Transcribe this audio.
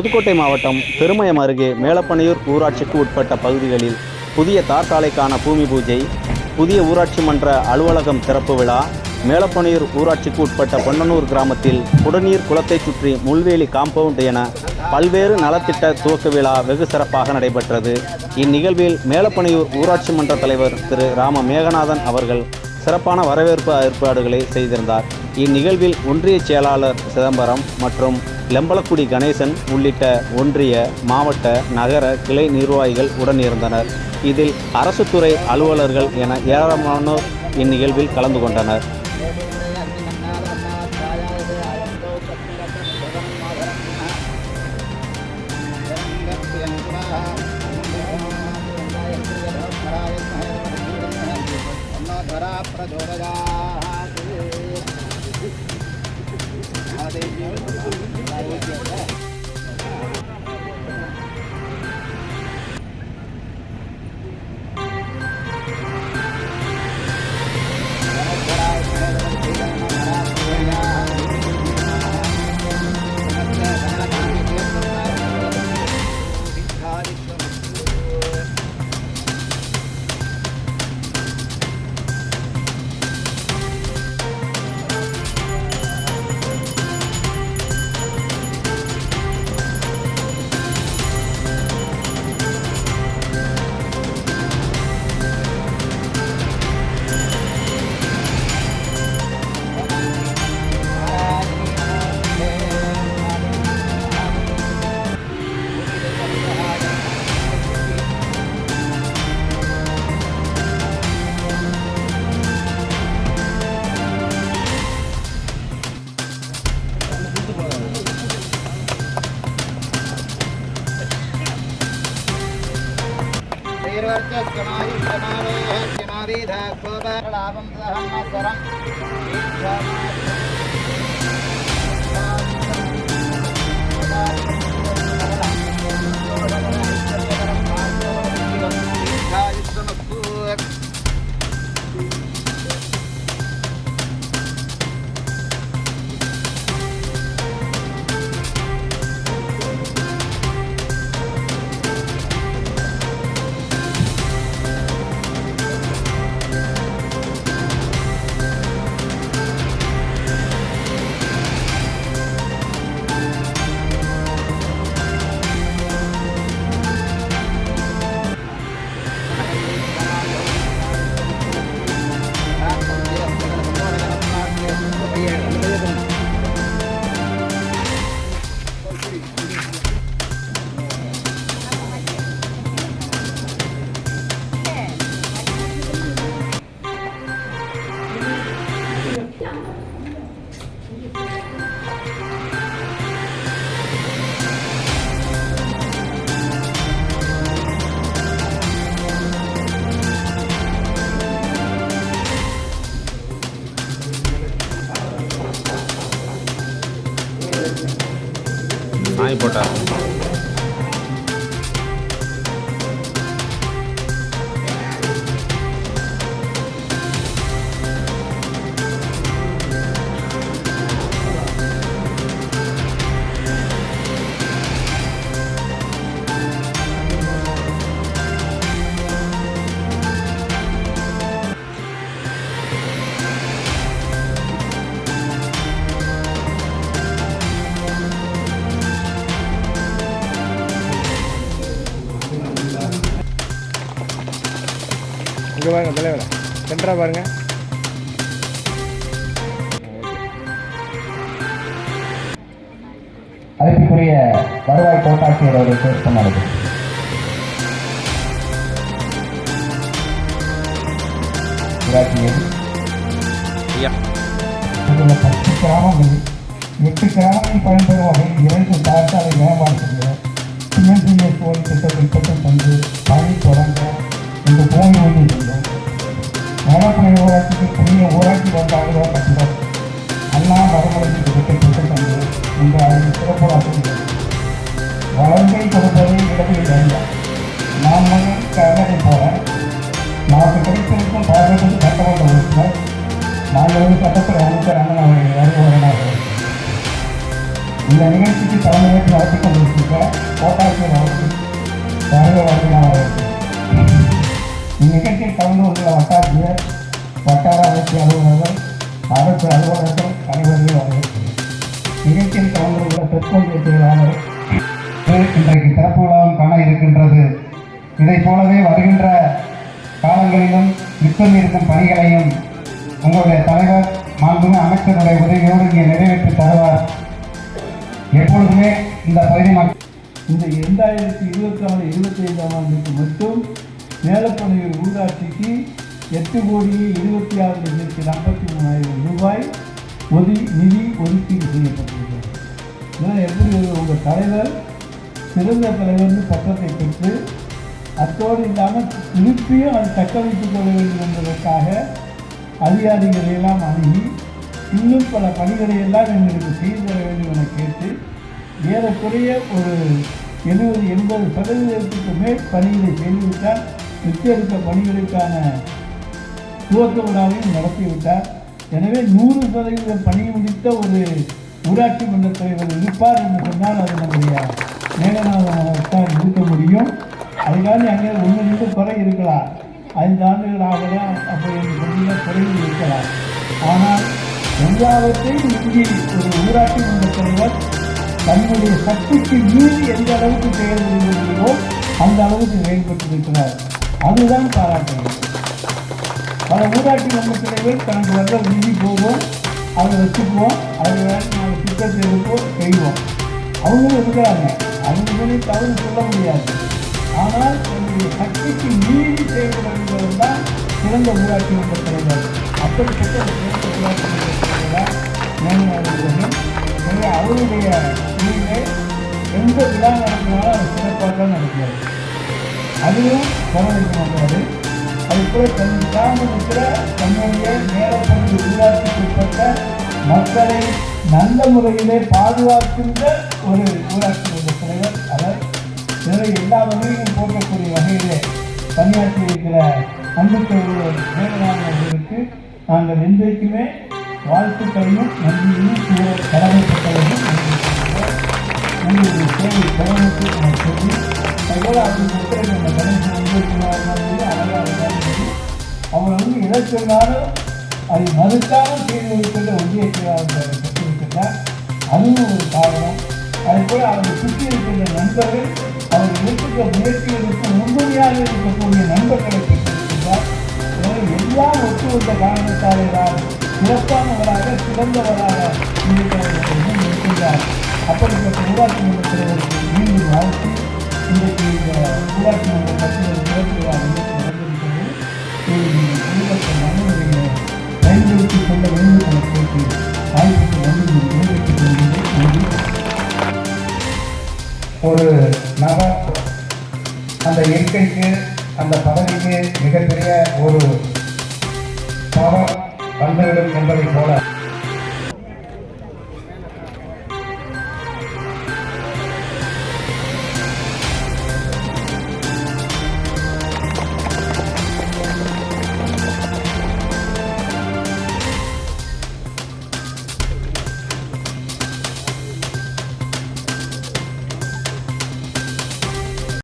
புதுக்கோட்டை மாவட்டம் பெருமயம் அருகே மேலப்பனையூர் ஊராட்சிக்கு உட்பட்ட பகுதிகளில் புதிய தார் சாலைக்கான பூமி பூஜை, புதிய ஊராட்சி மன்ற அலுவலகம் திறப்பு விழா, மேலப்பனையூர் ஊராட்சிக்கு உட்பட்ட பொன்னனூர் கிராமத்தில் குடிநீர் குளத்தை சுற்றி முள்வேலி காம்பவுண்ட் என பல்வேறு நலத்திட்ட துவக்க விழா வெகு சிறப்பாக நடைபெற்றது. இந்நிகழ்வில் மேலப்பனையூர் ஊராட்சி மன்ற தலைவர் திரு ராம மேகநாதன் அவர்கள் சிறப்பான வரவேற்பு ஏற்பாடுகளை செய்திருந்தார். இந்நிகழ்வில் ஒன்றிய செயலாளர் சிதம்பரம் மற்றும் லெம்பலக்குடி கணேசன் உள்ளிட்ட ஒன்றிய, மாவட்ட, நகர கிளை நிர்வாகிகள் உடன் இருந்தனர். இதில் அரசு துறை அலுவலர்கள் என ஏராளமானோர் இந்நிகழ்வில் கலந்து கொண்டனர். போட்டா இங்கே பாருங்கள் தலைவரை சென்டராக பாருங்கள். அதற்குரிய வருவாய் கோட்டாட்சியர் அவர்களுக்கு சொன்னார்கள். இதில் 10 கிராமங்கள் 8 கிராமங்கள் பயன்பெறும் வகையில் 2 தார்சாலை மேம்பாடு செய்ய PMCS திட்டத்தில் திட்டம் தந்து பணி தொடங்க இந்த பூமி உறுதி செய்தோம். மேலப்பனையூர் ஊராட்சிக்கு புதிய ஊராட்சி வந்தாங்களோ கட்டிடம் அண்ணா மறுமலர்ச்சி திட்டத்தில் திட்டம் தந்து இந்த அறிவு சிறப்பாக வளர்ச்சி கொடுப்பதை இடத்தில் வேண்டாம். நான் கர்நாடகை போல நமக்கு கிடைத்திருக்கும் பார்வைக்கு சட்டமன்ற உறுப்பினர் நாங்கள் சட்டத்துறை அமைச்சர் அண்ணன் அவர்கள் அறிவுரையாக இந்த நிகழ்ச்சிக்கு தலைமையேற்று நடத்தி கொண்டிருக்கின்ற வட்டார வளர்ச்சி அலுவலர்கள், அரசு அலுவலர்கள் அனைவரையும் வரவேற்கிறேன். நிகழ்ச்சியில் கலந்து கொள்ள பெற்றோர் செயலாளர் இன்றைக்கு சிறப்பு விழாவும் காண இருக்கின்றது. இதை போலவே வருகின்ற காலங்களிலும் நிற்கும் இருக்கும் பணிகளையும் உங்களுடைய தலைவர் மாண்புமிகு அமைச்சருடைய உதவியோடு இங்கே நிறைவேற்றி தருவார். எப்பொழுதுமே இந்த பகுதி மக்கள் இந்த 2024-25 ஆண்டுக்கு மட்டும் மேலப்பனையூர் ஊராட்சிக்கு 8,26,53,000 ரூபாய் நிதி ஒதுக்கீடு செய்யப்பட்டிருக்கிறது. இதெல்லாம் எப்படி உங்கள் தலைவர் சிறந்த தலைவர்னு பட்டத்தை பெற்று அத்தோடு இல்லாமல் திருப்பியும் அது தக்க வைத்துக் கொள்ள வேண்டும் என்பதற்காக அதிகாரிகளை எல்லாம் அணுகி இன்னும் பல பணிகளை எல்லாம் எங்களுக்கு செய்து தர வேண்டும் என கேட்டு ஏறக்குறைய ஒரு 70-80% மேல் பணிகளை செய்துவிட்டார். மிச்சம் இருக்க பணிகளுக்கான துவக்க விழாவையும் நடத்திவிட்டார். எனவே 100% பணி முடித்த ஒரு ஊராட்சி மன்ற தலைவர் இருப்பார் என்று சொன்னால் அது நம்முடைய மேகநாதன் இருக்க முடியும். அதுக்காக அங்கே 1-2 குறை இருக்கலாம், 5 ஆண்டுகள் ஆகலாம், அப்படி என்று சொன்ன குறைகள் இருக்கலாம். ஆனால் எல்லாவற்றையும் இங்கே ஒரு ஊராட்சி மன்ற தலைவர் தன்னுடைய சக்திக்கு மீறி எந்த அளவுக்கு செயல்படுகிறதோ அந்த அளவுக்கு செயல்பட்டிருக்கிறார். அதுதான் பாராட்ட வேண்டும். பல ஊராட்சி மன்ற தலைவர் தனக்கு வர்ற நிதி போவோம், அதை வச்சுக்குவோம், அதை நாங்கள் திட்டத்தை இருப்போம், செய்வோம். அவங்களும் இருக்கிறாங்க, அவங்களே தவறு சொல்ல முடியாது. ஆனால் தன்னுடைய சக்திக்கு மீறி செயல்பட வேண்டியவர் தான் சிறந்த ஊராட்சி மன்ற தலைவர். அப்படிப்பட்ட சிறந்த ஊராட்சி மன்ற தலைவராக மேகநாதன். எனவே அவருடைய குழுவிலே எந்த விழா நடத்தினாலும் அது சிறப்பாக தான் நடக்கிறது. அதுவும் கவனிக்க மாட்டாரு. அதுபோல் தன் சார்ந்து இருக்கிற தன்னுடைய மேலப்பகுதி ஊராட்சிக்குட்பட்ட மக்களை நல்ல முறையிலே பாதுகாக்கின்ற ஒரு ஊராட்சி மன்ற தலைவர் அவர். எனவே எல்லா வகையிலும் போற்றக்கூடிய வகையிலே பணியாற்றி இருக்கிற அன்புத்தலைவர் மேகநாதன் அவர்களுக்கு நாங்கள் என்றைக்குமே வாழ்த்துக்களையும் நன்றியையும் கூற கடமைப்பட்டவர்கள் உங்களுடைய சேவை கடமைக்கு நான் சொல்லி அப்படி நம்ம கணேசன் அவர் எதை சொன்னாலும் அதை மறுக்காமல் செய்து வைக்கின்ற ஒன்றிய செயலாளர் பெற்றிருக்கின்றார். அதுவும் ஒரு காரணம். அதேபோல் அவரை சுற்றி இருக்கின்ற நண்பர்கள் அவர் எடுத்துக்க முயற்சிகளுக்கு உறுதுணையாக இருக்கக்கூடிய நண்பர்களை பெற்றிருக்கின்றார். எனவே எல்லாம் ஒத்து வந்த காரணத்தாலே தான் சிறப்பானவராக சிறந்தவராக இருக்கின்றார். அப்படிப்பட்ட ஊராட்சி மன்ற தலைவருக்கு மீண்டும் வாழ்த்து இன்றைக்கு இந்த ஊராட்சி மன்ற கட்சிகள் சிறப்பு விழா நடந்திருக்கிறது. மனநிலையை பயன்படுத்திக் கொள்ள வேண்டும் என கேட்டு வாய்ப்புக்கு வந்து நிறைவேற்றிக் கொள்கிறேன். ஒரு நபர் அந்த இருக்கைக்கு அந்த பதவிக்கு மிகப்பெரிய ஒரு பவர் வந்துவிடும் என்பதை போல